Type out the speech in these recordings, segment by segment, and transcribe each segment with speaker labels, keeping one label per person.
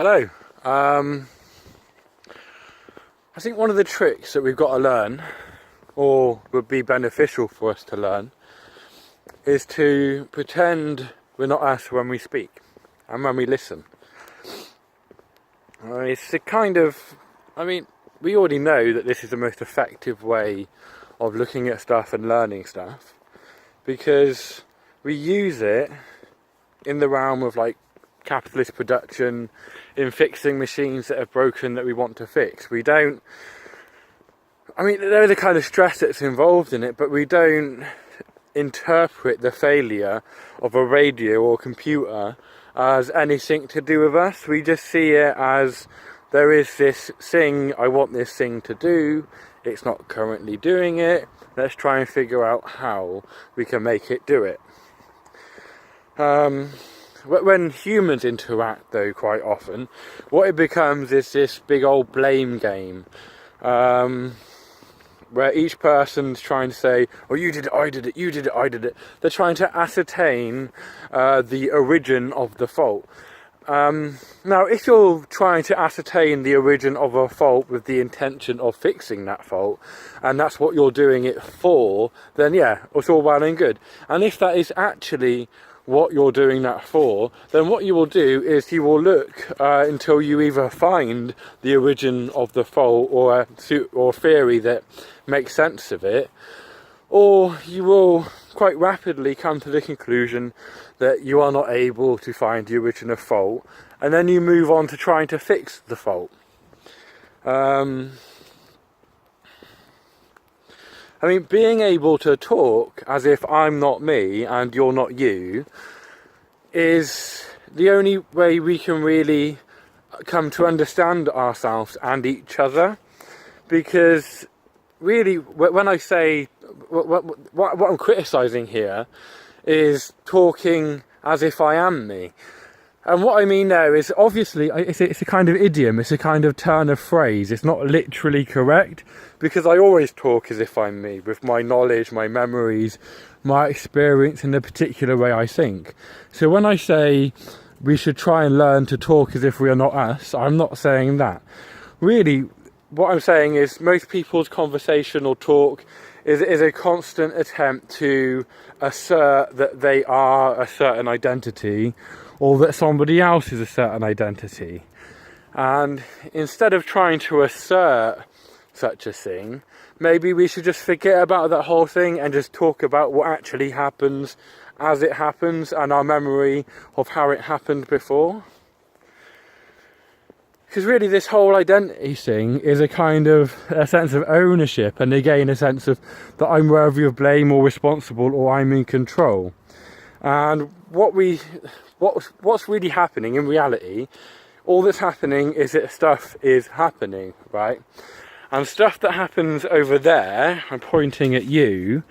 Speaker 1: Hello. I think one of the tricks that we've got to learn, or would be beneficial for us to learn, is to pretend we're not us when we speak and when we listen. It's a kind of, we already know that this is the most effective way of looking at stuff and learning stuff, because we use it in the realm of like capitalist production, in fixing machines that are broken that we want to fix. We don't, there's a kind of stress that's involved in it, but we don't interpret the failure of a radio or computer as anything to do with us. We just see it as, there is this thing, I want this thing to do, it's not currently doing it, let's try and figure out how we can make it do it. When humans interact, though, quite often, what it becomes is this big old blame game, where each person's trying to say, oh, you did it, I did it, you did it, I did it. They're trying to ascertain the origin of the fault. Now, if you're trying to ascertain the origin of a fault with the intention of fixing that fault, and that's what you're doing it for, then yeah, it's all well and good. And if that is actually what you're doing that for, then what you will do is you will look until you either find the origin of the fault or a theory that makes sense of it, or you will quite rapidly come to the conclusion that you are not able to find the origin of fault, and then you move on to trying to fix the fault. Being able to talk as if I'm not me and you're not you is the only way we can really come to understand ourselves and each other. Because really, when I say, what I'm criticising here is talking as if I am me. And what I mean there is, obviously, it's a kind of idiom, it's a kind of turn of phrase, it's not literally correct, because I always talk as if I'm me, with my knowledge, my memories, my experience in the particular way I think. So when I say we should try and learn to talk as if we are not us, I'm not saying that. Really, what I'm saying is most people's conversational talk is a constant attempt to assert that they are a certain identity, or that somebody else is a certain identity. And instead of trying to assert such a thing, maybe we should just forget about that whole thing and just talk about what actually happens as it happens, and our memory of how it happened before. Because really this whole identity thing is a kind of a sense of ownership, and again a sense of that I'm worthy of blame or responsible, or I'm in control. And what's really happening in reality, all that's happening is that stuff is happening, right? And stuff that happens over there, I'm pointing at you,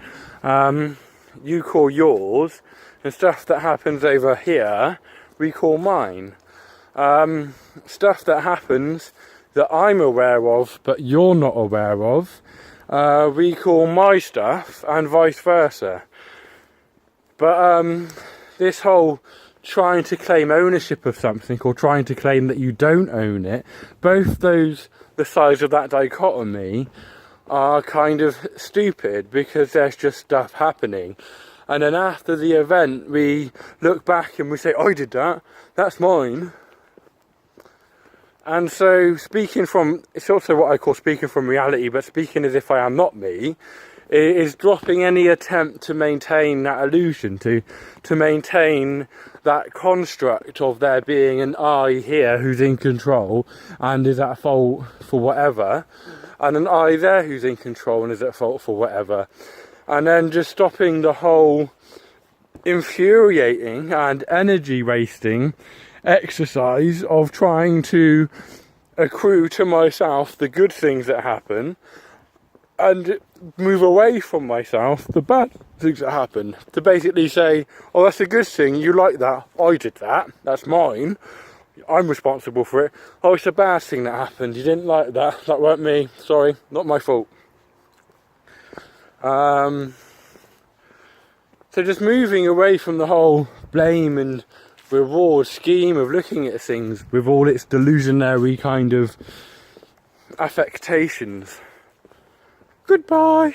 Speaker 1: you call yours, and stuff that happens over here, we call mine. Stuff that happens that I'm aware of but you're not aware of, we call my stuff, and vice versa. But this whole trying to claim ownership of something, or trying to claim that you don't own it, both the sides of that dichotomy are kind of stupid, because there's just stuff happening. And then after the event, we look back and we say, I did that, that's mine. And so it's also what I call speaking from reality, but speaking as if I am not me, is dropping any attempt to maintain that illusion, to maintain that construct of there being an I here who's in control and is at fault for whatever, and an I there who's in control and is at fault for whatever. And then just stopping the whole infuriating and energy wasting exercise of trying to accrue to myself the good things that happen, and move away from myself the bad things that happen. To basically say, oh, that's a good thing, you like that, I did that, that's mine, I'm responsible for it. Oh, it's a bad thing that happened, you didn't like that, that weren't me, sorry, not my fault. So just moving away from the whole blame and reward scheme of looking at things with all its delusionary kind of affectations. Goodbye.